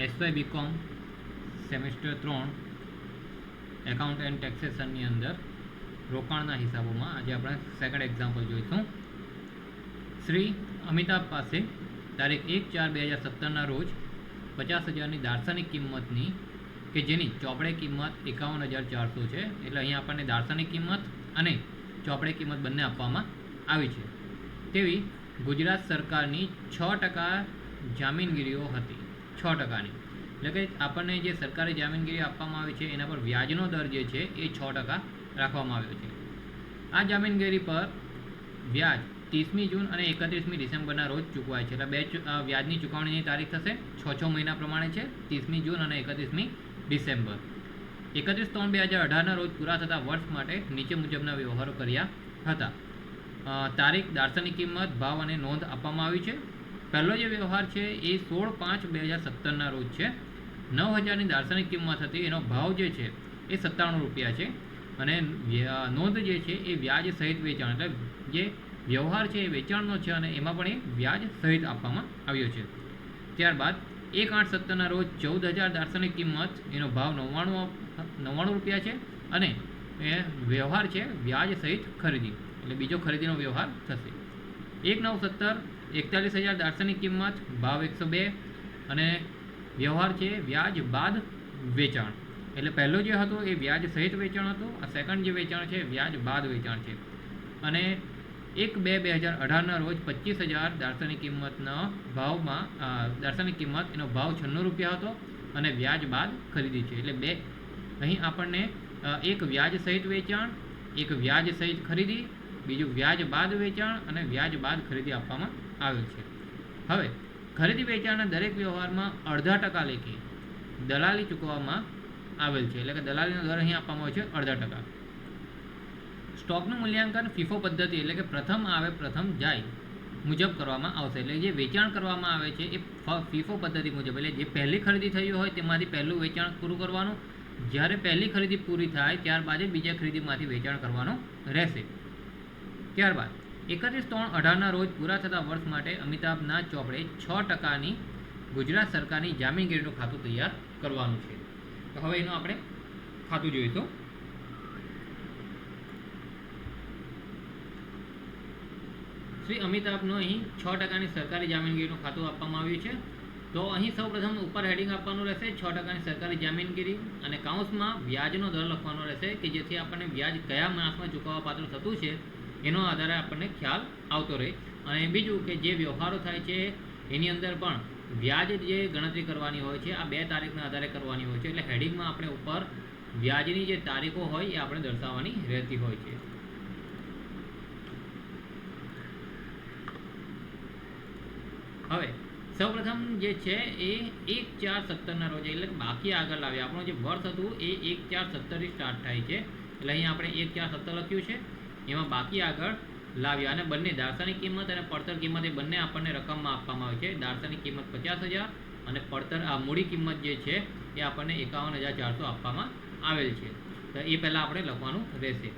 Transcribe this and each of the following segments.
SY BCom semester 3 account and ટેક્સેશનની અંદર રોકાણના હિસાબોમાં આજે આપણે સેકન્ડ એક્ઝામ્પલ જોઈશું. શ્રી અમિતાભ પાસે તારીખ 1/4/2017ના રોજ 50,000ની દાર્શનિક કિંમતની કે જેની ચોપડે કિંમત 51,400 છે. એટલે અહીં આપણને દાર્શનિક કિંમત અને ચોપડે કિંમત બંને આપવામાં આવી છે. તેવી ગુજરાત સરકારની 6% જામીનગીરીઓ હતી. 6%ની એટલે કે આપણને જે સરકારી જામીનગીરી આપવામાં આવી છે એના પર વ્યાજનો દર જે છે એ 6% રાખવામાં આવ્યો છે. આ જામીનગીરી પર વ્યાજ 30મી જૂન અને 31મી ડિસેમ્બરના રોજ ચૂકવાય છે. એટલે બે વ્યાજની ચૂકવણીની તારીખ થશે 6 મહિના પ્રમાણે છે, 30મી જૂન અને 31મી ડિસેમ્બર. 31/3/2018ના રોજ પૂરા થતા વર્ષ માટે નીચે મુજબના વ્યવહારો કર્યા હતા. તારીખ, દાર્શનિક કિંમત, ભાવ અને નોંધ આપવામાં આવી છે. પહેલો જે વ્યવહાર છે એ 16/5/2017ના રોજ છે. 9,000ની દાર્શનિક કિંમત હતી, એનો ભાવ જે છે એ 97 રૂપિયા છે અને નોંધ જે છે એ વ્યાજ સહિત વેચાણ, એટલે જે વ્યવહાર છે એ વેચાણનો છે અને એમાં પણ એ વ્યાજ સહિત આપવામાં આવ્યો છે. ત્યારબાદ 1/8/17ના રોજ 14,000 દાર્શનિક કિંમત, એનો ભાવ 99 રૂપિયા છે અને એ વ્યવહાર છે વ્યાજ સહિત ખરીદી, એટલે બીજો ખરીદીનો વ્યવહાર થશે. 1/9/17 41,000 દાર્શનિક કિંમત, ભાવ 102 અને વ્યવહાર છે વ્યાજ બાદ વેચાણ. એટલે પહેલો જે હતો એ વ્યાજ સહિત વેચાણ હતું, આ સેકન્ડ જે વેચાણ છે વ્યાજ બાદ વેચાણ છે. અને 1/2/2018ના રોજ 25,000 દાર્શનિક કિંમતના ભાવમાં દાર્શનિક કિંમત, એનો ભાવ 96 રૂપિયા હતો અને વ્યાજ બાદ ખરીદી છે. એટલે બે અહીં આપણને એક વ્યાજ સહિત વેચાણ, એક વ્યાજ સહિત ખરીદી, બીજું વ્યાજ બાદ વેચાણ અને વ્યાજ બાદ ખરીદી આપવામાં આવેલ છે. હવે ખરીદી વેચાણના દરેક વ્યવહારમાં 0.5% લેખે દલાલી ચૂકવવામાં આવેલ છે. એટલે કે દલાલીનો દર અહીં આપવામાં આવે છે 0.5%. સ્ટોકનું મૂલ્યાંકન ફીફો પદ્ધતિ, એટલે કે પ્રથમ આવે પ્રથમ જાય મુજબ કરવામાં આવશે. એટલે જે વેચાણ કરવામાં આવે છે એ ફીફો પદ્ધતિ મુજબ, એટલે જે પહેલી ખરીદી થઈ હોય તેમાંથી પહેલું વેચાણ પૂરું કરવાનું, જ્યારે પહેલી ખરીદી પૂરી થાય ત્યારબાદ બીજા ખરીદીમાંથી વેચાણ કરવાનું રહેશે. ત્યારબાદ 31/3/18ના રોજ પૂરા થતા વર્ષ માટે અમિતાભના ચોપડે 6%ની ગુજરાત સરકારની જામીનગીરીનું ખાતું તૈયાર કરવાનું છે. તો હવે એનું આપણે ખાતું જોઈશું. શ્રી અમિતાભનું અહીં 6%ની સરકારી જામીનગીરીનું ખાતું આપવામાં આવ્યું છે. તો અહીં સૌપ્રથમ ઉપર હેડિંગ આપવાનું રહેશે 6%ની સરકારી જામીનગીરી અને કાઉન્સમાં વ્યાજનો દર લખવાનો રહેશે કે જેથી આપણને વ્યાજ કયા માસમાં ચૂકવવા પાત્ર થતું છે એનો આધારે આપણને ખ્યાલ આવતો રહે. અને બીજું કે જે વ્યવહારો થાય છે એની અંદર પણ વ્યાજ જે ગણતરી કરવાની હોય છે આ 2 તારીખના આધારે કરવાની હોય છે. એટલે હેડિંગમાં આપણે ઉપર વ્યાજની જે તારીખો હોય એ આપણે દર્શાવવાની રહેતી હોય છે. હવે સૌપ્રથમ જે છે એ 1/4/17ના રોજ, એટલે બાકી આગળ લાવ્યા. આપણું જે વર્ષ હતું એ 1/4/17થી સ્ટાર્ટ થાય છે. એટલે અહીં આપણે 1/4/17 લખ્યું છે, એમાં બાકી આગળ લાવ્યા અને બંને દાર્શનિક કિંમત અને પડતર કિંમત એ બંને આપણને રકમમાં આપવામાં આવે છે. દાર્શનિક કિંમત 50,000 અને પડતર આ મૂડી કિંમત જે છે એ આપણને 51,400 આપવામાં આવેલ છે. તો એ પહેલાં આપણે લખવાનું રહેશે.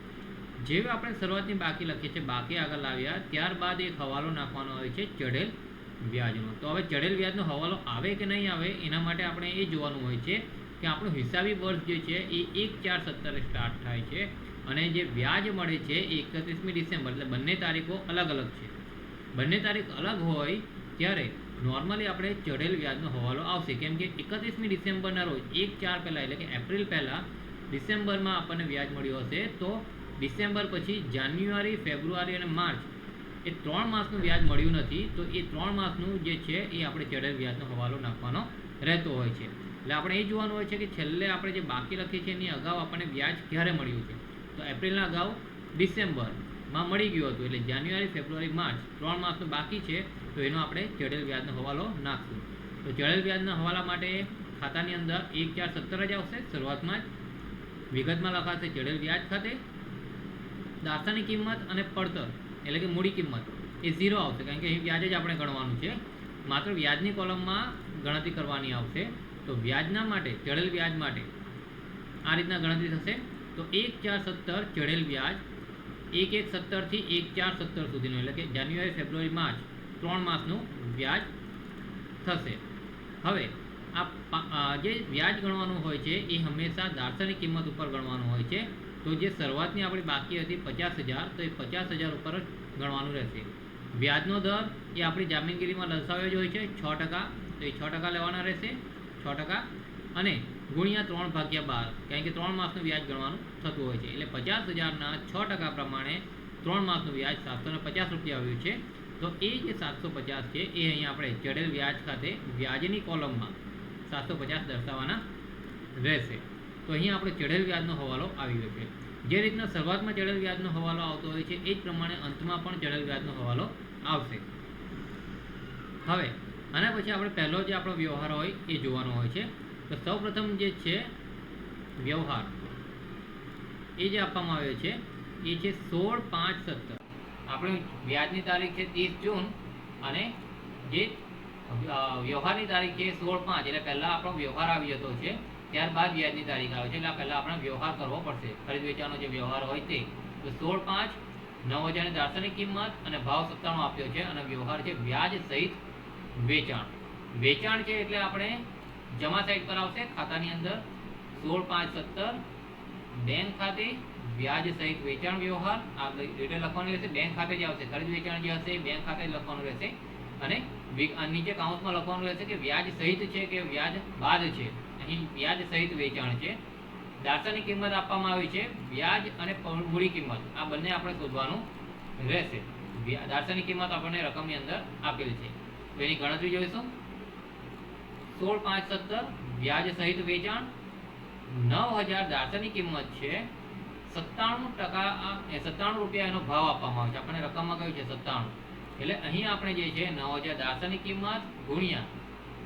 જેવી આપણે શરૂઆતની બાકી લખીએ છીએ, બાકી આગળ લાવ્યા ત્યારબાદ એક હવાલો નાખવાનો આવે છે ચઢેલ વ્યાજનો. તો હવે ચઢેલ વ્યાજનો હવાલો આવે કે નહીં આવે એના માટે આપણે એ જોવાનું હોય છે કે આપણું હિસાબી વર્ષ જે છે એ 1/4/17 સ્ટાર્ટ થાય છે અને જે વ્યાજ મળે છે એ 31મી ડિસેમ્બર, એટલે બંને તારીખો અલગ અલગ છે. બંને તારીખ અલગ હોય ત્યારે નોર્મલી આપણે ચઢેલ વ્યાજનો હવાલો આવશે, કેમ કે 31મી ડિસેમ્બરના રોજ 1/4 પહેલાં, એટલે કે એપ્રિલ પહેલાં ડિસેમ્બરમાં આપણને વ્યાજ મળ્યું હશે. તો ડિસેમ્બર પછી જાન્યુઆરી, ફેબ્રુઆરી અને માર્ચ એ 3 માસનું વ્યાજ મળ્યું નથી. તો એ 3 માસનું જે છે એ આપણે ચઢેલ વ્યાજનો હવાલો નાખવાનો રહેતો હોય છે. એટલે આપણે એ જોવાનું હોય છે કે છેલ્લે આપણે જે બાકી લખીએ છીએ એની અગાઉ આપણને વ્યાજ ક્યારે મળ્યું છે. તો એપ્રિલના અગાઉ ડિસેમ્બરમાં મળી ગયું હતું, એટલે જાન્યુઆરી, ફેબ્રુઆરી, માર્ચ 3 માસનું બાકી છે. તો એનો આપણે ચઢેલ વ્યાજનો હવાલો નાખશું. તો ચઢેલ વ્યાજના હવાલા માટે ખાતાની અંદર 1/4/17 જ આવશે. શરૂઆતમાં જ વિગતમાં લખાશે ચઢેલ વ્યાજ ખાતે. દાર્શનિક કિંમત અને પડતર, એટલે કે મૂડી કિંમત એ 0 આવશે, કારણ કે અહીં વ્યાજ જ આપણે ગણવાનું છે. માત્ર વ્યાજની કોલમમાં ગણતરી કરવાની આવશે. તો વ્યાજના માટે, ચઢેલ વ્યાજ માટે આ રીતના ગણતરી થશે. તો 1/4/17 ચઢેલ વ્યાજ 1/1/17 થી 1/4/17 સુધીનું, એટલે કે જાન્યુઆરી, ફેબ્રુઆરી, માર્ચ 3 માસનું વ્યાજ થશે. હવે જે વ્યાજ ગણવાનું હોય છે એ હંમેશા દાર્શનિક કિંમત ઉપર ગણવાનું હોય છે. તો જે શરૂઆતની આપણી બાકી હતી 50,000, તો એ 50,000 ઉપર જ ગણવાનું રહેશે. વ્યાજનો દર એ આપણી જામીનગીરીમાં દર્શાવ્યો જ હોય છે 6%, તો એ 6% લેવાના રહેશે, 6%, અને ગુણ્યા 3/12, કારણ કે 3 માસનું વ્યાજ ગણવાનું થતું હોય છે. એટલે 50,000ના 6% પ્રમાણે 3 માસનું વ્યાજ 750 રૂપિયા આવ્યું છે. તો એ જે 750 છે એ અહીંયા આપણે ચડેલ વ્યાજ ખાતે વ્યાજની કોલમમાં 750 દર્શાવવાના રહેશે. તો અહીંયા આપણે ચડેલ વ્યાજનો હવાલો આવી ગયો છે. જે રીતના શરૂઆતમાં ચડેલ વ્યાજનો હવાલો આવતો હોય છે એ જ પ્રમાણે અંતમાં પણ ચડેલ વ્યાજનો હવાલો આવશે. હવે આના પછી આપણે પહેલો જે આપણો વ્યવહાર હોય એ જોવાનો હોય છે. તો સૌપ્રથમ જે છે વ્યવહાર એ જે આપવામાં આવ્યો છે એ છે 16/5/17. આપણે વ્યાજની તારીખ છે 30 જૂન અને જે વ્યવહારની તારીખ છે 16/5, એટલે પહેલાં આપણો વ્યવહાર આવી જતો છે, ત્યારબાદ વ્યાજની તારીખ આવે છે. એટલે પહેલાં આપણે વ્યવહાર કરવો પડશે, ખરીદ વેચાણનો જે વ્યવહાર હોય તે. તો 16/5, 9,000ની દાર્શનિક કિંમત અને ભાવ 97 આપ્યો છે, અને વ્યવહાર છે વ્યાજ સહિત વેચાણ. વેચાણ છે એટલે આપણે જમા સાઈડ પર આવશે ખાતાની અંદર 16/5/17, બેંક ખાતે વ્યાજ સહિત વેચાણ વ્યવહાર આ ડિટેલ લખવાની રહેશે. બેંક ખાતે જ આવશે, ખરીદ વેચાણ જે હશે બેંક ખાતે જ લખવાનું રહેશે. અને નીચે કાઉન્સમાં લખવાનું રહેશે કે વ્યાજ સહિત છે કે વ્યાજ બાદ છે. અહીં વ્યાજ સહિત વેચાણ છે. દાર્શનિક કિંમત આપવામાં આવી છે, વ્યાજ અને મૂડી કિંમત આ બંને આપણે શોધવાનું રહેશે. દાર્શનિક કિંમત આપણને રકમની અંદર આપેલી છે, તો એની ગણતરી જોઈશું. 16/5/17 વ્યાજ સહિત વેચાણ, 9,000 દાર્શનિક કિંમત છે, 97 રૂપિયા એનો ભાવ આપવામાં આવે છે. આપણને રકમમાં કહ્યું છે 97, એટલે અહીં આપણે જે છે 9,000 દાર્શનિક કિંમત ગુણ્યા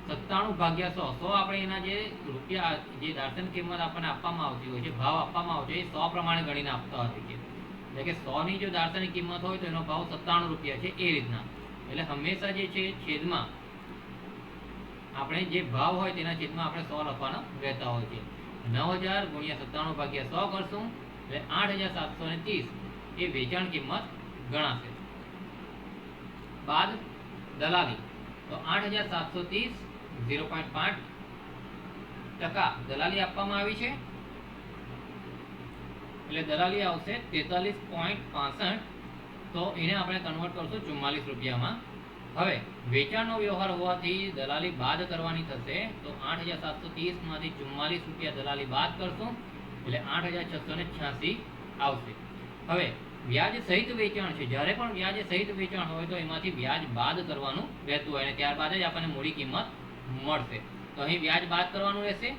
97/100. 100 આપણે એના જે રૂપિયા જે દાર્શનિક કિંમત આપણને આપવામાં આવતી હોય છે, ભાવ આપવામાં આવશે, એ 100 પ્રમાણે ગણીને આપતા હોય છે. એટલે કે 100ની જો દાર્શનિક કિંમત હોય તો એનો ભાવ 97 રૂપિયા છે, એ રીતના. એટલે હંમેશા જે છે છેદમાં આપણે જે ભાવ હોય તેના છેદમાં આપણે 100 લખવાના રહેતા હોય છે. 9,000 ગુણ્યા 97/100 કરશું એટલે 8,730 એ વેચાણ કિંમત ગણાશે. બાદ દલાલી, તો 8,730 0.5% દલાલી આપવામાં આવી છે, એટલે દલાલી આવશે 43.65. તો એને આપણે કન્વર્ટ કરશું 44 રૂપિયામાં. હવે વેચાણનો વ્યવહાર હોવાથી દલાલી બાદ કરવાની થશે, તો 8,730 માંથી 44 રૂપિયા દલાલી બાદ કરશું એટલે 8,686 આવશે. હવે વ્યાજ સહિત વેચાણ છે, જ્યારે પણ વ્યાજ સહિત વેચાણ હોય તો એમાંથી વ્યાજ બાદ કરવાનું રહેતું હોય, અને ત્યારબાદ જ આપણને મૂડી કિંમત મળશે. તો અહીં વ્યાજ બાદ કરવાનું રહેશે.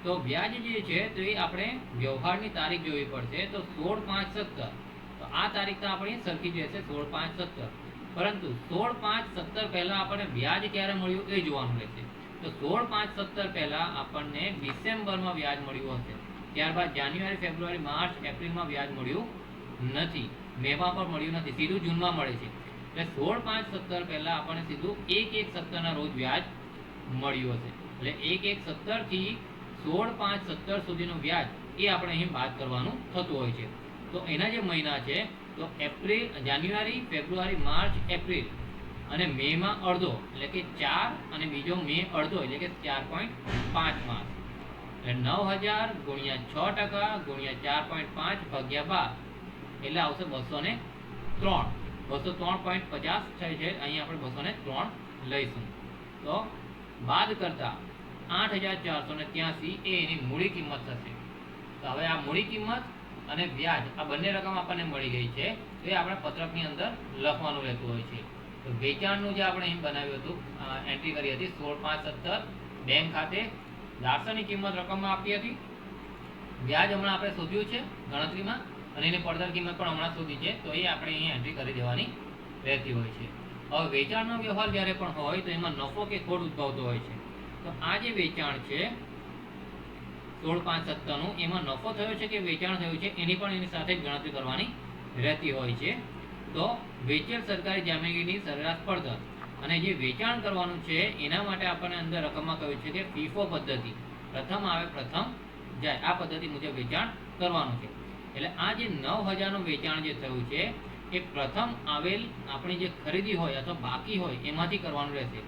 તો વ્યાજ જે છે તો એ આપણે વ્યવહારની તારીખ જોવી પડશે. તો 16/5/17, તો આ તારીખ તો આપણી સરખી જ રહેશે 16/5/17, પરંતુ 16/5/17 પહેલાં આપણને વ્યાજ ક્યારે મળ્યું એ જોવાનું રહેશે. તો 16/5/17 પહેલાં આપણને ડિસેમ્બરમાં વ્યાજ મળ્યું હશે, ત્યારબાદ જાન્યુઆરી, ફેબ્રુઆરી, માર્ચ, એપ્રિલમાં વ્યાજ મળ્યું નથી, મેમાં પણ મળ્યું નથી, સીધું જૂનમાં મળે છે. એટલે 16/5/17 પહેલાં આપણને સીધું 1/1/17ના રોજ વ્યાજ મળ્યું હશે. એટલે 1/1/17 થી 16/5/17 સુધીનું વ્યાજ એ આપણે અહીં બાદ કરવાનું થતું હોય છે. તો એના જે મહિના છે તો એપ્રિલ, જાન્યુઆરી, ફેબ્રુઆરી, માર્ચ, એપ્રિલ અને મેમાં અડધો એટલે કે 4, અને બીજો મે અડધો એટલે કે 4.5 માસ. એટલે 9,000 ગુણ્યા 6% ગુણ્યા 4.5/12 એટલે આવશે 203. 203.50 થાય છે, અહીં આપણે 203 લઈશું. તો બાદ કરતા 8,483 એ એની મૂડી કિંમત થશે. તો હવે આ મૂડી કિંમત અને વ્યાજ આ બંને રકમ આપણને મળી ગઈ છે, તો એ આપણે પત્રકની અંદર લખવાનું રહેતું હોય છે. તો વેચાણનું જે આપણે અહીં બનાવ્યું હતું, એન્ટ્રી કરી હતી 16/5/17 બેંક ખાતે દાર્શનિક કિંમત રકમમાં આપી હતી, વ્યાજ હમણાં આપણે શોધ્યું છે ગણતરીમાં, અને એની પડતર કિંમત પણ હમણાં શોધી છે, તો એ આપણે અહીં એન્ટ્રી કરી દેવાની રહેતી હોય છે. હવે વેચાણનો વ્યવહાર જ્યારે પણ હોય તો એમાં નફો કે ખોટ ઉદ્ભવતો હોય છે. તો આ જે વેચાણ છે 16/5/17નું, એમાં નફો થયો છે કે વેચાણ થયું છે એની પણ એની સાથે જ ગણતરી કરવાની રહેતી હોય છે. તો વેચેલ સરકારી જામીનગીરીની સરેરાશ પડતર અને જે વેચાણ કરવાનું છે એના માટે આપણને અંદર રકમમાં કહ્યું છે કે ફીફો પદ્ધતિ, પ્રથમ આવે પ્રથમ જાય, આ પદ્ધતિ મુજબ વેચાણ કરવાનું છે. એટલે આ જે 9,000નું વેચાણ જે થયું છે એ પ્રથમ આવેલ આપણી જે ખરીદી હોય અથવા બાકી હોય એમાંથી કરવાનું રહેશે.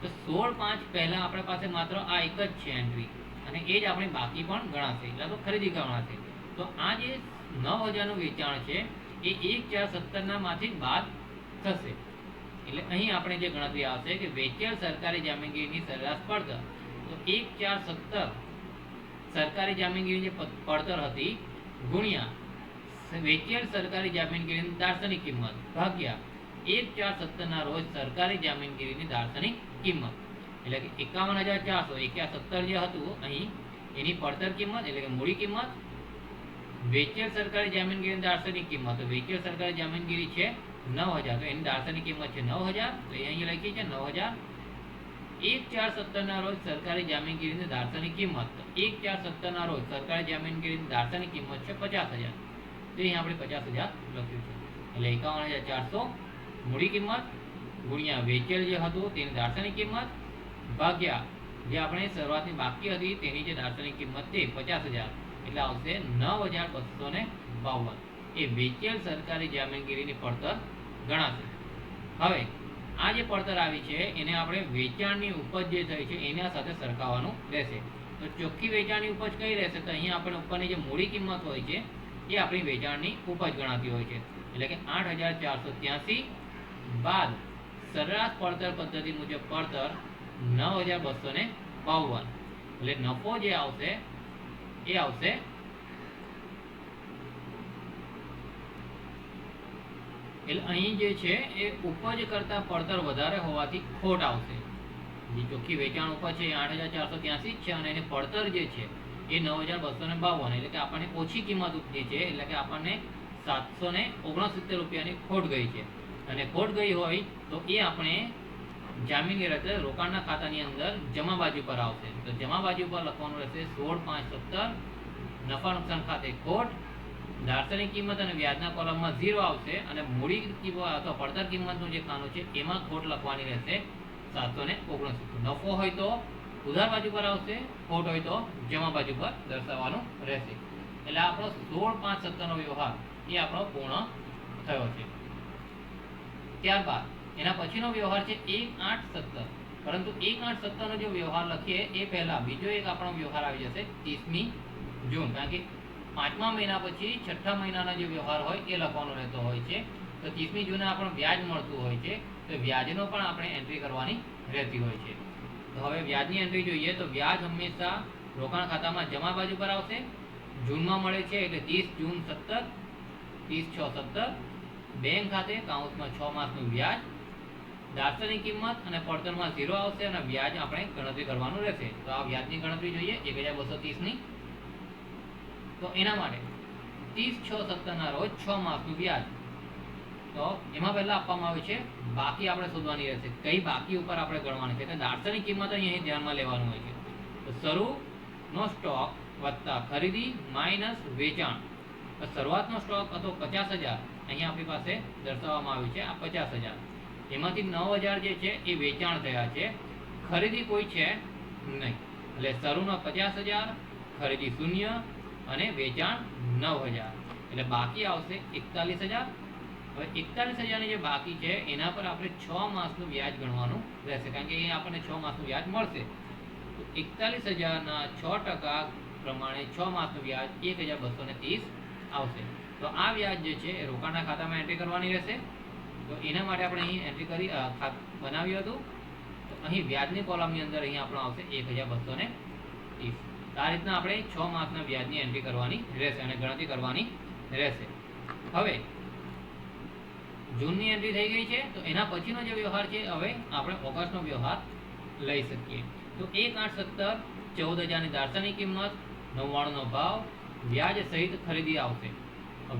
તો 16/5 પહેલા આપણી પાસે માત્ર આ એક જ છે એન્ટ્રી, અને એ જ આપણી બાકી પણ ગણાશે, એટલે તો ખરીદી ગણાશે. તો આ જે 9000નું વેચાણ છે એ 1417 માંથી બાદ થશે. એટલે અહીં આપણે જે ગણતરી આવશે કે વેચેલ સરકારી જામીનગીરીની સરેરાશ પડતર, તો 1417 સરકારી જામીનગીરી જે પડતર હતી ગુણ્યા વેચેલ સરકારી જામીનગીરીની દાર્શનિક કિંમત ભાગ્યા 1417 ના રોજ સરકારી જામીનગીરીની દાર્શનિક કિંમત, એટલે કે 51400 17 જે હતું અહીં એની પડતર કિંમત એટલે કે મૂડી કિંમત, વેચેલ સરકારી જામીનગીરીની દાર્શનિક કિંમત, તો વેચેલ સરકારી જામીનગીરી છે 9000, તો એની દાર્શનિક કિંમત છે 9000, તો અહીં લખી છે 9000. 1417 ના રોજ સરકારી જામીનગીરીની દાર્શનિક કિંમત, 1417 ના રોજ સરકારી જામીનગીરીની દાર્શનિક કિંમત છે 50000, તો અહીં આપણે 50000 લખ્યું છે. એટલે 51400 મૂડી કિંમત ગુણ્યા વેચેલ જે હતું તેની દાર્શનિક કિંમત ભાગ્યા જે આપણે શરૂઆતની બાકી હતી તેની જે દાર્શનિક કિંમત તે 50000, એટલે આવશે 9252. એ વેચેલ સરકારી જામીનગીરીની પડતર ગણાશે. હવે આ જે પડતર આવી છે એને આપણે વેચાણની ઉપજ જે થઈ છે એના સાથે સરખાવવાનું રહેશે. તો ચોખ્ખી વેચાણની ઉપજ કઈ રહેશે? તો અહીં આપણે ઉપરની જે મૂડી કિંમત હોય છે એ આપણી વેચાણની ઉપજ ગણાતી હોય છે, એટલે કે 8483 બાદ સરેરાશ પડતર પદ્ધતિ મુજબ પડતર 9252, એટલે નફો જે આવશે એ આવશે એટલે અહીં જે છે એ ઉપજ કરતા પડતર વધારે હોવાથી ખોટ આવશે. જે ચોખ્ખી વેચાણ ઉપજ છે એ 8483 છે અને એની પડતર જે છે એ 9252, એટલે કે આપણને ઓછી કિંમત ઉપજી છે, એટલે કે આપણને 769 રૂપિયાની ખોટ ગઈ છે. અને ખોટ ગઈ હોય તો એ આપણે જામીનગીર એટલે રોકાણના ખાતાની અંદર જમા બાજુ પર આવશે. તો જમા બાજુ પર લખવાનું રહેશે 16/5/17 નફા નુકસાન ખાતે ખોટ, દાર્શનિક કિંમત અને વ્યાજના કોલમમાં 0 આવશે, અને મૂડી કિંમત અથવા પડતર કિંમતનું જે ખાનું છે એમાં ખોટ લખવાની રહેશે 769. નફો હોય તો ઉધાર બાજુ પર આવશે, ખોટ હોય તો જમા બાજુ પર દર્શાવવાનું રહેશે. એટલે આપણો 16/5/17 નો વ્યવહાર એ આપણો પૂર્ણ થયો છે. ત્યારબાદ એના પછીનો વ્યવહાર છે 1/8/17, પરંતુ 1/8/17 નો જો વ્યવહાર લખીએ એ પહેલા બીજો એક આપણો વ્યવહાર આવી જશે 30મી જૂન, કારણ કે 5મા મહિના પછી 6ઠા મહિનાનો જે વ્યવહાર હોય એ લખવાનો રહેતો હોય છે. તો 30મી જૂને આપણને વ્યાજ મળતું હોય છે, તો વ્યાજનો પણ આપણે એન્ટ્રી કરવાની રહેતી હોય છે. તો હવે વ્યાજની એન્ટ્રી જોઈએ તો વ્યાજ હંમેશા રોકાણ ખાતામાં જમા બાજુ પર આવશે. જૂનમાં મળે છે એટલે 30 જૂન 17, 30/6/17, બેંક ખાતે કાઉન્સમાં 6 માસનું વ્યાજ, દાર્શનિક કિંમત અને પડતરમાં 0 આવશે, અને વ્યાજ આપણે ગણતરી કરવાનું રહેશે. તો આ વ્યાજની ગણતરી જોઈએ 1230ની. તો એના માટે 30/6/17 ના રોજ 6 માસનું વ્યાજ, તો એમાં પહેલા આપવામાં આવ્યું છે બાકી આપણે શોધવાની રહેશે. કઈ બાકી ઉપર આપણે ગણવાની છે? તો દાર્શનિક કિંમત અહીં ધ્યાનમાં લેવાનું હોય છે. તો શરૂનો સ્ટોક વત્તા ખરીદી માઇનસ વેચાણ. તો શરૂઆતનો સ્ટોક હતો 50000, અહીંયા આપણી પાસે દર્શાવવામાં આવ્યું છે આ 50000. એમાંથી 9000 જે છે એ વેચાણ થયા છે, ખરીદી કોઈ છે નહીં, એટલે શરૂનો 50000, ખરીદી 0 અને વેચાણ 9000, એટલે બાકી આવશે 41000. હવે 41000ની જે બાકી છે એના પર આપણે 6 માસનું વ્યાજ ગણવાનું રહેશે, કારણ કે એ આપણને 6 માસનું વ્યાજ મળશે. તો 41000ના 6% પ્રમાણે 6 માસનું વ્યાજ 1230 આવશે. તો આ વ્યાજ જે છે એ રોકાણના ખાતામાં એન્ટ્રી કરવાની રહેશે. તો એના માટે આપણે અહીં એન્ટ્રી કરી બનાવ્યું હતું. તો અહીં વ્યાજની કોલમની અંદર અહીં આપણો આવશે 1230. આ રીતના આપણે 6 માસના વ્યાજની એન્ટ્રી કરવાની રહેશે અને ગણતરી કરવાની રહેશે. હવે જૂનની એન્ટ્રી થઈ ગઈ છે, તો એના પછીનો જે વ્યવહાર છે હવે આપણે ઓગસ્ટનો વ્યવહાર લઈ શકીએ. તો 1/8/17 14,000ની દાર્શનિક કિંમત, 99નો ભાવ, વ્યાજ સહિત ખરીદી આવશે.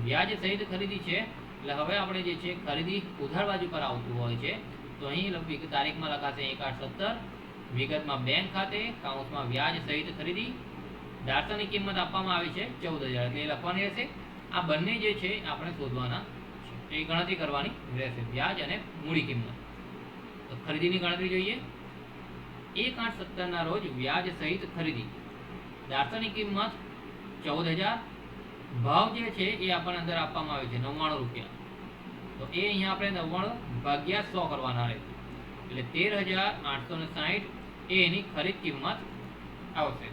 વ્યાજ સહિત ખરીદી છે એટલે હવે આપણે જે છે ખરીદી ઉધાર બાજુ પર આવતું હોય છે. તો અહીં તારીખમાં લખાશે 1/8/17, વિગતમાં બેંક ખાતે કાઉન્સમાં વ્યાજ સહિત ખરીદી, દાર્શનિક કિંમત આપવામાં આવી છે 14,000, એટલે એ લખવાની રહેશે. આ બંને જે છે આપણે શોધવાના છે, એ ગણતરી કરવાની રહેશે, વ્યાજ અને મૂડી કિંમત. તો ખરીદીની ગણતરી જોઈએ 1/8/17 ના રોજ વ્યાજ સહિત ખરીદી, દાર્શનિક કિંમત 14,000, ભાવ જે છે એ આપણને અંદર આપવામાં આવે છે 99 રૂપિયા. તો એ અહીંયા આપણે 99 ભાગ્યા 100 કરવાના રહેશે. એટલે 13,860 એ એની ખરીદ કિંમત આવશે.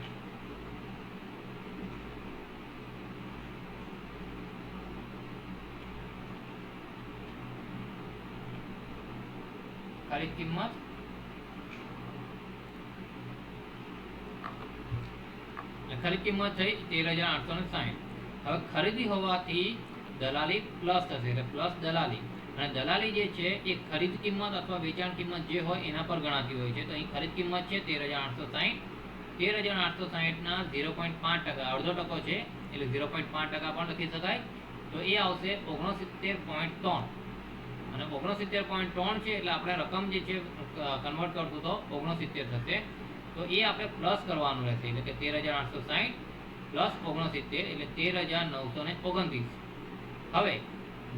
ખરીદ કિંમત ખરીદ કિંમત થઈ 13,860. હવે ખરીદી હોવાથી દલાલી પ્લસ થશે, એટલે પ્લસ દલાલી. અને દલાલી જે છે એ ખરીદ કિંમત અથવા વેચાણ કિંમત જે હોય એના પર ગણાતી હોય છે. તો અહીં ખરીદ કિંમત છે 13,860. 13,860 ના 0.5%, અડધો ટકો છે એટલે 0.5% પણ લખી શકાય. તો એ આવશે 69.3. અને 69.3 છે એટલે આપણે રકમ જે છે કન્વર્ટ કરશું તો 69 થશે. તો એ આપણે પ્લસ કરવાનું રહેશે, એટલે કે 13,860 પ્લસ 69 એટલે 13,929. હવે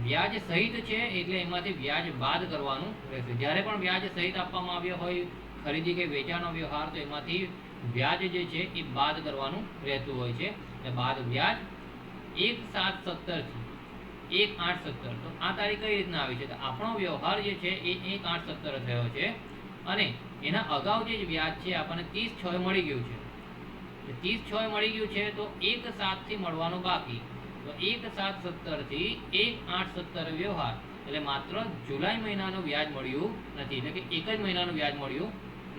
વ્યાજ સહિત છે એટલે એમાંથી વ્યાજ બાદ કરવાનું રહેશે. જ્યારે પણ વ્યાજ સહિત આપવામાં આવ્યો હોય ખરીદી કે વેચાણનો વ્યવહાર, તો એમાંથી વ્યાજ જે છે એ બાદ કરવાનું રહેતું હોય છે. એટલે બાદ વ્યાજ 1,717 થી 1,817. તો આ તારીખ કઈ રીતના આવી છે? તો આપણો વ્યવહાર જે છે એ 1,817 થયો છે અને એના અગાઉ જે વ્યાજ છે આપણને 30/6 મળી ગયું છે. 30/6 મળી ગયું છે તો 1,7 થી મળવાનું બાકી. તો 1,717 થી 1,817 વ્યવહાર એટલે માત્ર જુલાઈ મહિનાનું વ્યાજ મળ્યું નથી, એટલે કે એક જ મહિનાનું વ્યાજ મળ્યું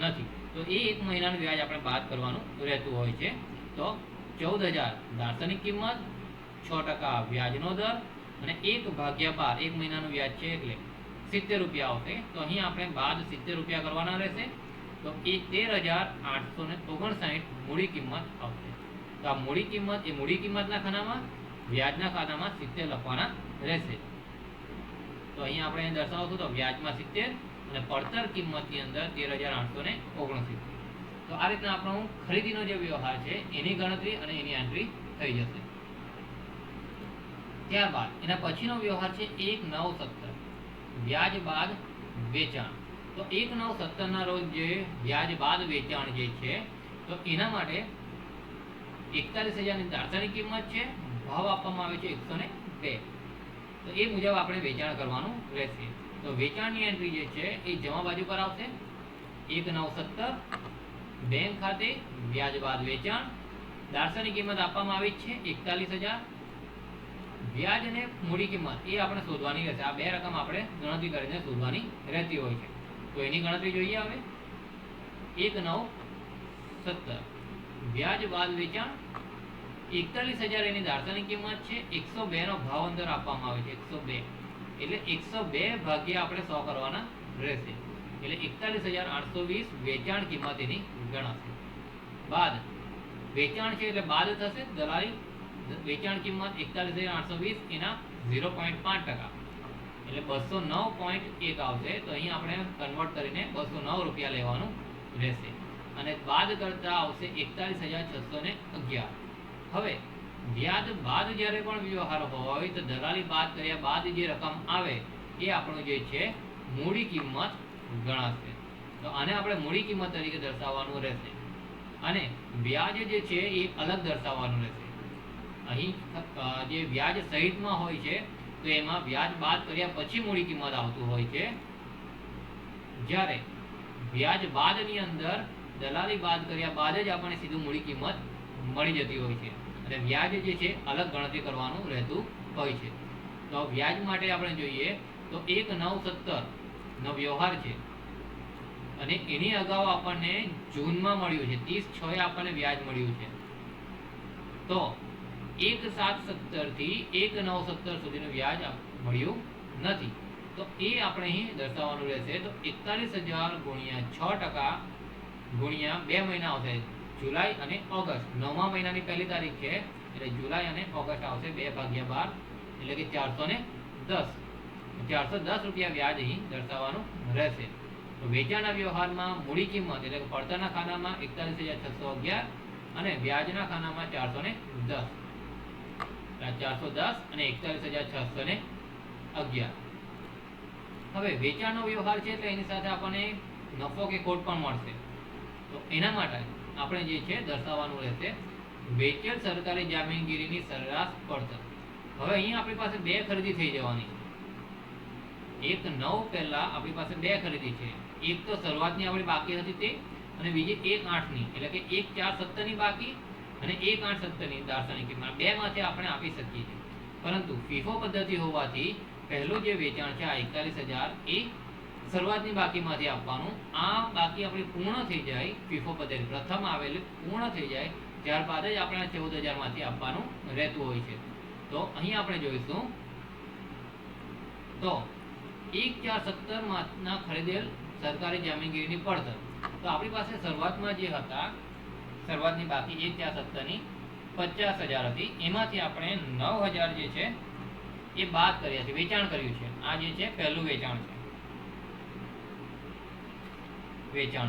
નથી. તો એ એક મહિનાનું વ્યાજ આપણે બાદ કરવાનું રહેતું હોય છે. તો 14,000 દાર્શનિક કિંમત, 6% વ્યાજનો દર અને 1/12 એક મહિનાનું વ્યાજ છે એટલે 70 રૂપિયા આવશે. તો અહીં આપણે બાદ 70 રૂપિયા કરવાના રહેશે. તો એ 13,859 મૂડી કિંમત આવશે. તો આ મૂડી કિંમત એ મૂડી કિંમતના ખાનામાં, વ્યાજના ખાતામાં 70 લખવાના રહેશે. તો અહીં આપણે દર્શાવશું તો વ્યાજમાં 70 અને પડતર કિંમતની અંદર 13,869. તો આ રીતના આપણો ખરીદીનો જે વ્યવહાર છે એની ગણતરી અને એની એન્ટ્રી થઈ જશે. ત્યારબાદ એના પછીનો વ્યવહાર છે 1,917 વ્યાજ બાદ વેચાણ. તો 1,917 ના રોજ જે વ્યાજ બાદ વેચાણ જે છે તો એના માટે 41,000 ની દાર્શનિક કિંમત છે, ભાવ આપવામાં આવે છે 102. તો એ મુજબ આપણે વેચાણ કરવાનું રહેશે. તો વેચાણની એન્ટ્રી જે છે એ જમા બાજુ પર આવશે. 1,917 બેંક ખાતે વ્યાજ બાદ વેચાણ, દાર્શનિક કિંમત આપવામાં આવી છે 41,000. વ્યાજ અને મૂડી કિંમત એ આપણે શોધવાની રહેશે. આ બે રકમ આપણે ગણતરી કરીને શોધવાની રહેતી હોય છે. તો એની ગણતરી જોઈએ હવે. 1,917 વ્યાજ બાદ વેચાણ 41,000 એની દાર્શનિક કિંમત છે, 102 નો ભાવ અંદર આપવામાં આવે છે 102. એટલે 102 ભાગ્યા આપણે 100 કરવાના રહેશે. એટલે 41,820 વેચાણ કિંમત એની ગણાશે. બાદ વેચાણ છે એટલે બાદ થશે દલાલી. વેચાણ કિંમત 41,820 એના 0.5% એટલે 209.1 આવશે. તો અહીં આપણે કન્વર્ટ કરીને 209 રૂપિયા લેવાનું રહેશે અને બાદ કરતા આવશે 41,611. હવે વ્યાજ બાદ જ્યારે પણ વ્યવહાર હોય તો દલાલી બાદ કર્યા બાદ જે રકમ આવે એ આપણું જે છે મૂડી કિંમત ગણાશે. તો આને આપણે મૂડી કિંમત તરીકે દર્શાવવાનું રહેશે અને વ્યાજ જે છે એ અલગ દર્શાવવાનું રહેશે. અહીં જે વ્યાજ સહિતમાં હોય છે તો એમાં વ્યાજ બાદ કર્યા પછી મૂડી કિંમત આવતું હોય છે, જ્યારે વ્યાજ બાદની અંદર દલાલી બાદ કર્યા બાદ જ આપણને સીધું મૂડી કિંમત મળી જતી હોય છે અને વ્યાજ જે છે અલગ ગણતરી કરવાનું રહેતું હોય છે. તો વ્યાજ માટે આપણે જોઈએ તો 1,917 નો વ્યવહાર છે અને એની અગાઉ આપણને જૂનમાં મળ્યું છે 30/6 આપણને વ્યાજ મળ્યું છે. તો 1,717 થી 1,917 સુધીનું વ્યાજ મળ્યું નથી. તો એ આપણે અહીં દર્શાવવાનું રહેશે. તો 41,000 ગુણ્યા 6% ગુણ્યા 2 મહિના આવશે, જુલાઈ અને ઓગસ્ટ. 9મા મહિનાની પહેલી તારીખ છે એટલે જુલાઈ અને ઓગસ્ટ આવશે 2/12 એટલે કે 410. 410 રૂપિયા વ્યાજ અહીં દર્શાવવાનું રહેશે. તો વેચાણના વ્યવહારમાં મૂડી કિંમત એટલે કે પડતરના ખાનામાં 41,611 અને વ્યાજના ખાનામાં 410. 410 અને 41,611. હવે વેચાણનો વ્યવહાર છે એટલે એની સાથે આપણને નફો કે ખોટ પણ મળશે. તો એના માટે આપણે જે છે દર્શાવવાનું રહેશે વેચેલ સરકારી જામીનગીરીની સરેરાશ પડતર. હવે અહીંયા આપણી પાસે બે ખરીદી થઈ જવાની છે. 1/9 પહેલા આપણી પાસે બે ખરીદી છે એક તો શરૂઆતની આપણી બાકી હતી તે, અને બીજી 1/8ની એટલે કે 1/4/17ની બાકી અને 1/8/17ની દાર્શનિક કિંમત, બેમાંથી આપણે આપી શકીએ છીએ. પરંતુ ફીફો પદ્ધતિ હોવાથી પહેલું જે વેચાણ છે આ 41,000 એ શરૂઆતની બાકીમાંથી આપવાનું. આ બાકી આપણી પૂર્ણ થઈ જાય, ફીફો પદ્ધતિ પ્રથમ આવેલી પૂર્ણ થઈ જાય ત્યારબાદ જ આપણે 14,000માંથી આપવાનું રહેતું હોય છે. તો અહીં આપણે જોઈશું તો 1/4/17 ખરીદેલ સરકારી જામીનગીરીની પડતર. તો આપણી પાસે શરૂઆતમાં જે હતા, શરૂઆતની બાકી 1/4/17ની 50,000 હતી, એમાંથી આપણે 9,000 જે છે એ બાદ કર્યા છે, વેચાણ કર્યું છે. આ જે છે પહેલું વેચાણ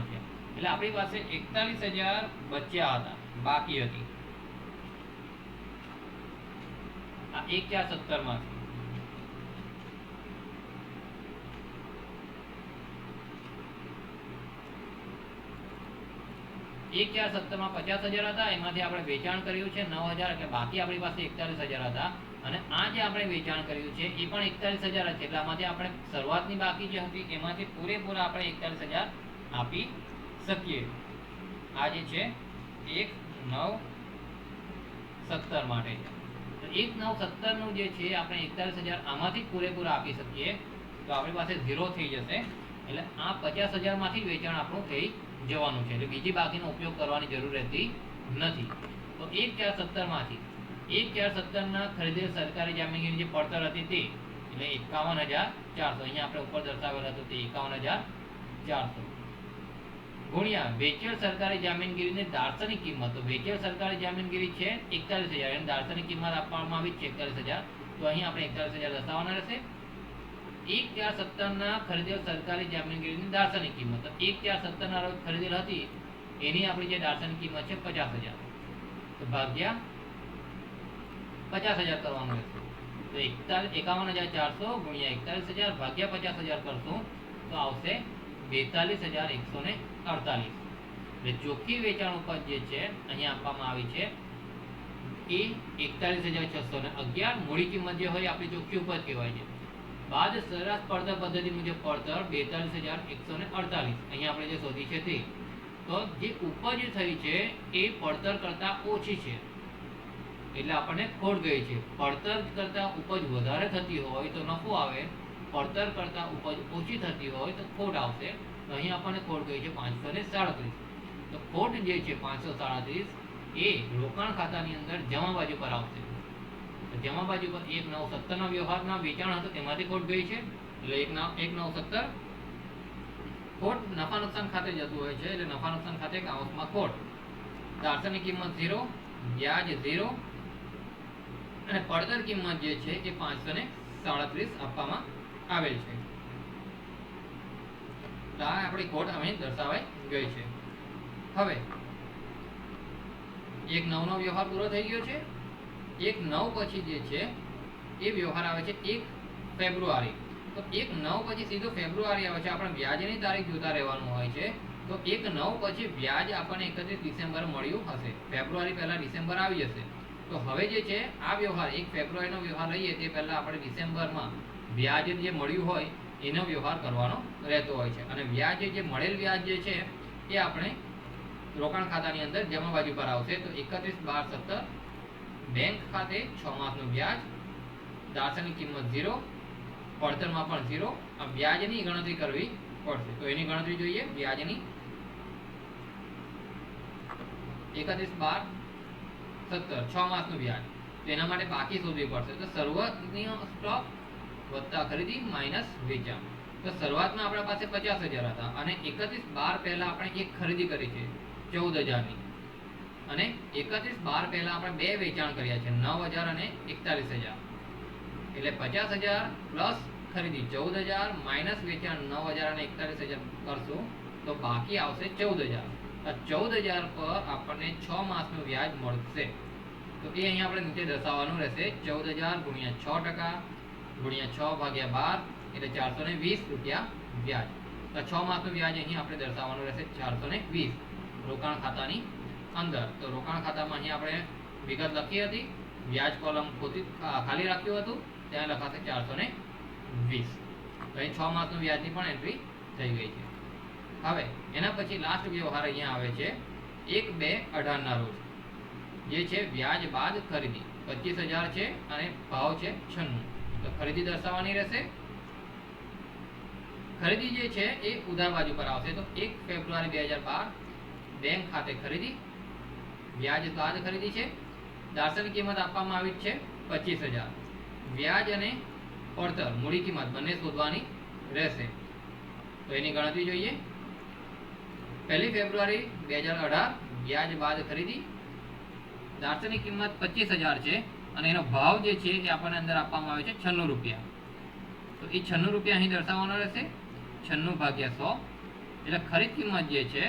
છે, એટલે આપણી પાસે 41,000 બચ્યા હતા, બાકી હતી આ 1/4/17માંથી. 1/4/17માં 50,000 હતા, એમાંથી આપણે વેચાણ કર્યું છે 9,000, એટલે બાકી આપણી પાસે 41,000 હતા. અને આ જે આપણે વેચાણ કર્યું છે એ પણ 41,000 છે, એટલે આમાંથી આપણે શરૂઆતની બાકી જે હતી એમાંથી પૂરેપૂરા આપણે 41,000 આપી શકીએ. આ જે છે 1/9/17 માટે છે. તો 1/9/17નું જે છે આપણે 41,000 આમાંથી પૂરેપૂરા આપી શકીએ, તો આપણી પાસે 0 થઈ જશે. એટલે આ 50,000માંથી વેચાણ આપણું થઈ જવાનું છે, એટલે બીજી બાકીનો ઉપયોગ કરવાની જરૂર રહેતી નથી. તો 1/4/17માંથી 1/4/17ના ખરીદેલ સરકારી જામીનગીરીની જે પડતર હતી તે એટલે 51,400, અહીંયા આપણે ઉપર દર્શાવેલ હતું તે 51,400 ગુણ્યા વેચેલ સરકારી જામીનગીરીની દાર્શનિક કિંમત. તો વેચેલ સરકારી જામીનગીરી છે 41,000, અને દાર્શનિક કિંમત આપવામાં આવી છે 41,000, તો અહીં આપણે 41,000 દર્શાવવાના રહેશે. 1/4/17ના ખરીદેલ સરકારી જામીનગીરીની દાર્શનિક કિંમત, તો 1/4/17ના રોજ ખરીદેલ હતી એની આપણી જે દાર્શનિક કિંમત છે 50,000, તો ભાગ્યા 50,000 કરવાનું રહેશે. તો 51,400 ગુણ્યા 41,000 ભાગ્યા 50,000 કરશું તો આવશે 42,148. એટલે ચોખ્ખી વેચાણ ઉપજ જે છે અહીંયા આપવામાં આવી છે એ 41,611. મૂડી કિંમત જે હોય આપણી ચોખ્ખી ઉપજ કહેવાય છે. બાદ સરેરાશ પડતર પદ્ધતિ મુજબ પડતર 42,148 અહીંયા આપણે જે શોધી છે તે. તો જે ઉપજ થઈ છે એ પડતર કરતાં ઓછી છે, એટલે આપણને ખોટ ગઈ છે. પડતર કરતાં ઉપજ વધારે થતી હોય તો નફો આવે, પડતર કરતાં ઉપજ ઓછી થતી હોય તો ખોટ આવશે. તો અહીં આપણને ખોટ ગઈ છે 537. તો ખોટ જે છે 537 એ રોકાણ ખાતાની અંદર જમા બાજુ પર આવશે. તો જમા બાજુ પર 1/9/17ના વ્યવહારના વેચાણ હતું તેમાંથી ખોટ ગઈ છે, એટલે 1/9/17 ખોટ નફા નુકસાન ખાતે જતું હોય છે, એટલે નફા નુકસાન ખાતે કાઉન્સમાં ખોટ. દાર્શનિક કિંમત 0, વ્યાજ 0 અને પડતર કિંમત જે છે એ 537 આપવામાં આવેલ છે. તો આ આપણી ખોટ અમે દર્શાવાઈ ગઈ છે. હવે 1/9નો વ્યવહાર પૂરો થઈ ગયો છે. 1/9 પછી જે છે એ વ્યવહાર આવે છે 1 ફેબ્રુઆરી. તો 1/9 પછી સીધો ફેબ્રુઆરી આવે છે. આપણે વ્યાજની તારીખ જોતા રહેવાનું હોય છે. તો 1/9 પછી વ્યાજ આપણને 31 ડિસેમ્બર મળ્યું હશે. ફેબ્રુઆરી પહેલા ડિસેમ્બર આવી જશે. તો હવે જે છે આ વ્યવહાર 1 ફેબ્રુઆરીનો વ્યવહાર લઈએ તે પહેલા આપણે ડિસેમ્બરમાં વ્યાજ જે મળ્યું હોય એનો વ્યવહાર કરવાનો રહેતો હોય છે. અને વ્યાજ જે મળેલ વ્યાજ જે છે એ આપણે રોકાણ ખાતાની અંદર જમા બાજુ પર આવશે. તો 31/12/17 બેંક ખાતે 6 માસનું વ્યાજ, દાર્શનિક કિંમત 0, પડતરમાં પણ 0. આ વ્યાજની ગણતરી કરવી પડશે. તો એની ગણતરી જોઈએ. વ્યાજની 31/12/17 6 માસનું વ્યાજ, તો એના માટે બાકી શોધવી પડશે. તો શરૂઆતનો સ્ટોક વત્તા ખરીદી માઇનસ વેચાણ. તો શરૂઆતમાં આપણા પાસે 50,000 હતા અને 31/12 પહેલા આપણે એક ખરીદી કરી છે 14,000ની, અને 31/12 પહેલા આપણે બે વેચાણ કર્યા છે 9,000 અને 41,000. એટલે 50,000 પ્લસ ખરીદી 14,000 માઇનસ વેચાણ 9,000 અને 41,000 કરશું તો બાકી આવશે 14,000. આ 14,000 પર આપણને 6 માસનું વ્યાજ મળશે. તો એ અહીંયા આપણે નીચે દર્શાવવાનું રહેશે. 14,000 ગુણ્યા 6% ગુણ્યા 6/12 એટલે 420 રૂપિયા વ્યાજ. તો 6 માસનું વ્યાજ અહીં આપણે દર્શાવવાનું રહેશે 420 રોકાણ ખાતાની અંદર. તો રોકાણ ખાતામાં અહીં આપણે વિગત લખી હતી, વ્યાજ કોલમ ખાલી રાખ્યું હતું, ત્યાં લખાશે 420. તો અહીં 6 માસનું વ્યાજની પણ એન્ટ્રી થઈ ગઈ છે. હવે એના પછી લાસ્ટ વ્યવહાર અહીંયા આવે છે 1/2/18 રોજ, જે છે વ્યાજ બાદ ખરીદી 25,000 છે અને ભાવ છે 96. તો ખરીદી દર્શાવવાની રહેશે. ખરીદી જે છે એ ઉધાર બાજુ પર આવશે. તો 1 ફેબ્રુઆરી 2012 બેંક ખાતે ખરીદી, વ્યાજ બાદ ખરીદી છે. દાર્શનિક કિંમત આપવામાં આવી છે 25,000. વ્યાજ અને પડતર મૂડી કિંમત બંને શોધવાની રહેશે. તો એની ગણતરી જોઈએ. 1 ફેબ્રુઆરી 2018 વ્યાજ બાદ ખરીદી, દાર્શનિક કિંમત 25,000 છે અને એનો ભાવ જે છે એ આપણને અંદર આપવામાં આવે છે 96 રૂપિયા. તો એ 96 રૂપિયા અહીં દર્શાવવાનો રહેશે. 96 ભાગ્યા 100 એટલે ખરીદ કિંમત જે છે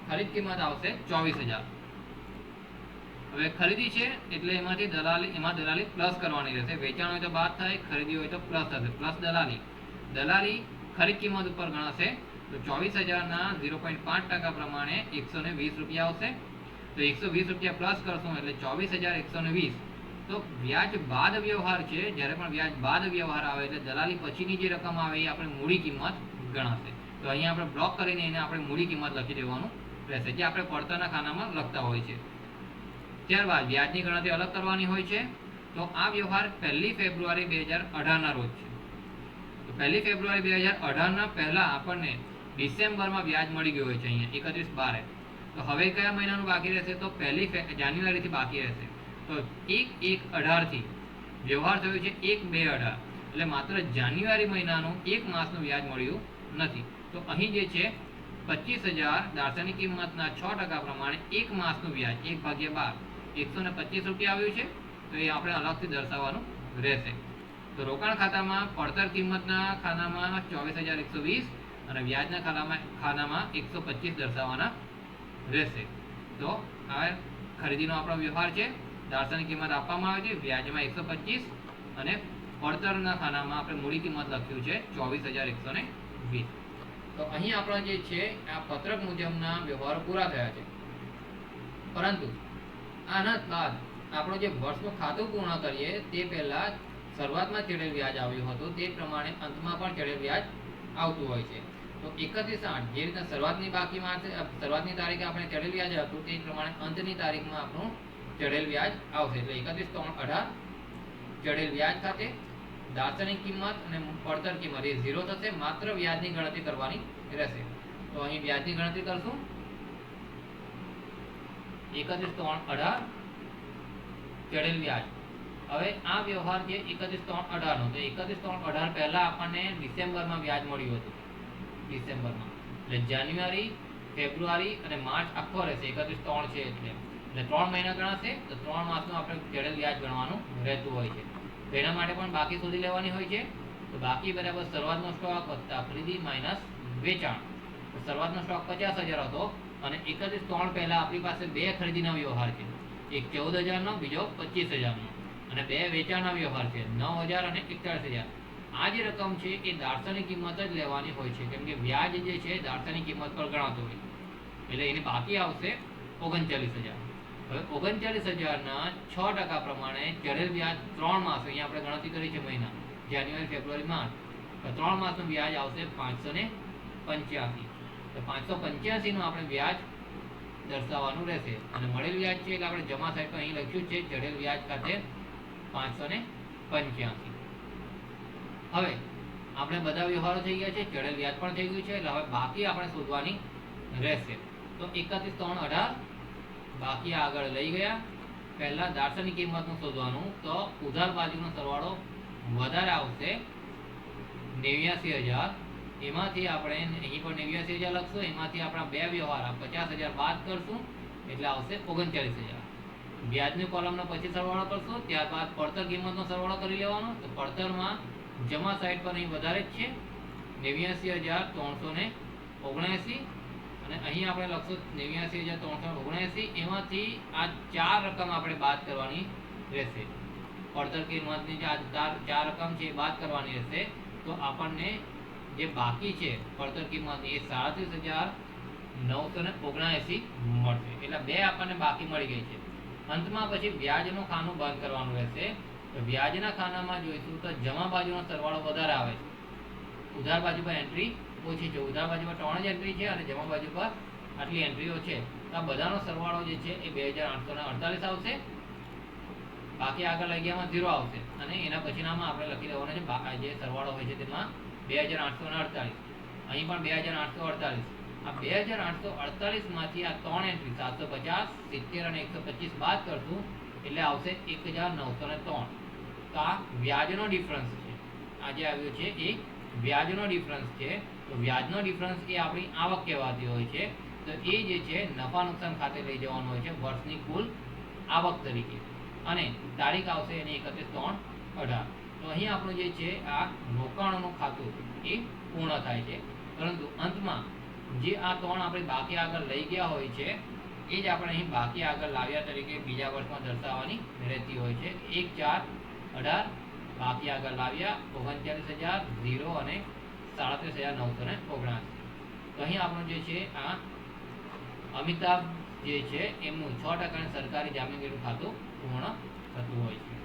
ખરીદ કિંમત આવશે 24,000. હવે ખરીદી છે એટલે એમાં દલાલી પ્લસ કરવાની રહેશે. વેચાણ હોય તો બાદ થાય, ખરીદી હોય તો પ્લસ થશે. પ્લસ દલાલી ખરીદ કિંમત ઉપર ગણાશે. તો 24,000ના 0.5% પ્રમાણે 120 રૂપિયા આવશે. તો 120 રૂપિયા પ્લસ કરશું એટલે 24,120. તો વ્યાજ બાદ વ્યવહાર છે. જ્યારે પણ વ્યાજ બાદ વ્યવહાર આવે એટલે દલાલી પછીની જે રકમ આવે એ આપણે મૂડી કિંમત ગણાશે. તો અહીંયા આપણે બ્લોક કરીને એને આપણે મૂડી કિંમત લખી દેવાનું રહેશે, જે આપણે પડતરના ખાનામાં લખતા હોય છે. ત્યારબાદ વ્યાજની ગણતરી અલગ કરવાની હોય છે. તો આ વ્યવહાર 1 ફેબ્રુઆરી 2018ના રોજ છે. તો 1 ફેબ્રુઆરી 2018ના પહેલા આપણને ડિસેમ્બરમાં વ્યાજ મળી ગયું હોય છે અહીંયા 31/12. તો હવે કયા મહિનાનું બાકી રહેશે? તો 1 જાન્યુઆરીથી બાકી રહેશે. તો 1/1/18 થી વ્યવહાર થયો છે 1/2/18, એટલે માત્ર જાન્યુઆરી મહિનાનું એક માસનું વ્યાજ મળ્યું નથી. તો અહીં જે છે 25,000 દાર્શનિક કિંમતના 6% પ્રમાણે એક માસનું વ્યાજ 1/12 125 રૂપિયા આવ્યું છે. તો એ આપણે અલગથી દર્શાવવાનું રહેશે. તો રોકાણ ખાતામાં પડતર કિંમતના ખાનામાં 24,120 અને વ્યાજના ખાનામાં 125 દર્શાવવાના રહેશે. તો આ ખરીદીનો આપણો વ્યવહાર છે. દાર્શનિક કિંમત આપવામાં આવે છે, વ્યાજમાં 125 અને પડતરના ખાનામાં આપણે મૂડી કિંમત લખ્યું છે 24,120. તો અહીં આપણા જે છે આ પત્રક મુજબના વ્યવહારો પૂરા થયા છે. પરંતુ આના બાદ આપણો જે વર્ષનું ખાતું પૂર્ણ કરીએ તે પહેલા શરૂઆતમાં ચડેલ વ્યાજ આવ્યું હતું તે પ્રમાણે અંતમાં પણ ચડેલ વ્યાજ આવતું હોય છે. તો 31/8 જે રીતના શરૂઆતની તારીખે આપણે ચડેલ વ્યાજ હતું તે પ્રમાણે અંતની તારીખમાં આપણું ચડેલ વ્યાજ આવશે. એટલે 31/3/18 ચડેલ વ્યાજ ખાતે દાર્શનિક કિંમત અને પડતર કિંમત એ 0 થશે. માત્ર વ્યાજની ગણતરી કરવાની રહેશે. તો અહીં વ્યાજની ગણતરી કરશું. 31/3/18 ચડેલ વ્યાજ. હવે આ વ્યવહાર છે 31/3/18 નો. તો 31/3/18 પહેલા આપણને ડિસેમ્બરમાં વ્યાજ મળ્યું હતું. ડિસેમ્બરમાં એટલે જાન્યુઆરી, ફેબ્રુઆરી અને માર્ચ આખો રહેશે. 31/3 છે એટલે 3 મહિના ગણાશે. તો 3 માસનું આપણે ચડેલ વ્યાજ ગણવાનું રહેતું હોય છે. તો એના માટે પણ બાકી શોધી લેવાની હોય છે. તો બાકી બરાબર શરૂઆતનો સ્ટોક વત્તા ખરીદી માઇનસ વેચાણ. તો શરૂઆતનો સ્ટોક 50,000 હતો અને 31/3 પહેલા આપણી પાસે બે ખરીદીના વ્યવહાર છે. એક 14,000નો, બીજો 25,000નો, અને બે વેચાણના વ્યવહાર છે 9,000 અને 41,000. આ જે રકમ છે એ દાર્શનિક કિંમત જ લેવાની હોય છે, કેમ કે વ્યાજ જે છે દાર્શનિક કિંમત પર ગણાતો હોય એટલે એને બાકી આવશે 39,000. હવે 39,000ના 6% પ્રમાણે ચડેલ વ્યાજ 3 માસ, અહીંયા આપણે ગણતરી કરી છે મહિના, જાન્યુઆરી, ફેબ્રુઆરી, માર્ચ, તો 3 માસનું વ્યાજ આવશે 585. તો 585નું આપણે વ્યાજ દર્શાવવાનું રહેશે. અને મળેલ વ્યાજ છે એટલે આપણે જમા સાઈડ પર અહીં લખ્યું છે ચડેલ વ્યાજ ખાતે 585. હવે આપણે બધા વ્યવહારો થઈ ગયા છે, ચડેલ વ્યાજ પણ થઈ ગયું છે, એટલે હવે બાકી આપણે શોધવાની રહેશે. તો 31/3/18 બાકી આગળ લઈ ગયા. પહેલા દાર્શનિક કિંમતનું શોધવાનું. તો ઉધાર બાજુનો સરવાળો વધારે આવશે 89,000. એમાંથી આપણે અહીં પણ 89,000 લખશું. એમાંથી આપણા બે વ્યવહાર 50,000 બાદ કરશું એટલે આવશે 39,000. વ્યાજની કોલમનો પછી સરવાળો કરશું. ત્યારબાદ પડતર કિંમતનો સરવાળો કરી લેવાનો. તો પડતરમાં જમા સાઈડ પર અહીં વધારે જ છે 89,379 અને અહીં આપણે લખશું 89,379. એમાંથી આ 4 રકમ આપણે બાદ કરવાની રહેશે. પડતર કિંમતની જે આ 4 રકમ છે એ બાદ કરવાની રહેશે. તો આપણને જે બાકી છે પડતર કિંમતની એ 37,000 979 મળશે. એટલે 2 આપણને બાકી મળી ગઈ છે. અંતમાં પછી વ્યાજનું ખાનું બંધ કરવાનું રહેશે. તો વ્યાજના ખાનામાં જોઈશું તો જમા બાજુનો સરવાળો વધારે આવે છે, ઉધાર બાજુ પર એન્ટ્રી ઓછી છે. ઉધાર બાજુ પર 3 જ એન્ટ્રી છે અને જમા બાજુ પર આટલી એન્ટ્રીઓ છે. તો આ બધાનો સરવાળો જે છે એ 2848 આવશે. બાકી આગળ લઈ ગયામાં 0 આવશે અને એના પછીનામાં આપણે લખી દેવાનું છે જે સરવાળો હોય છે તેમાં 2848. અહીં પણ 2848. આ 2848 માંથી આ 3 એન્ટ્રી 750, 70 અને 125 બાદ કરશું એટલે આવશે 1903. તો આ વ્યાજનો ડિફરન્સ છે. આ જે આવ્યું છે એ વ્યાજનો ડિફરન્સ છે. તો વ્યાજનો ડિફરન્સ એ આપણી આવક કહેવાતી હોય છે. તો એ જે છે નફા નુકસાન ખાતે લઈ જવાનું હોય છે વર્ષની કુલ આવક તરીકે અને તારીખ આવશે એની 31/3/18. તો અહીં આપણું જે છે આ રોકાણોનું ખાતું એ પૂર્ણ થાય છે. પરંતુ અંતમાં જે આ 3 આપણે બાકી આગળ લઈ ગયા હોય છે એ જ આપણે અહીં બાકી આગળ લાવ્યા તરીકે બીજા વર્ષમાં દર્શાવવાની રહેતી હોય છે. 1/4/18 બાકી આગળ લાવ્યા 39000 0 અને 37979. તો અહીં આપણું જે છે આ અમિતાભ જે છે એમનું 6% સરકારી જામીનગીરીનું ખાતું પૂર્ણ થતું હોય છે.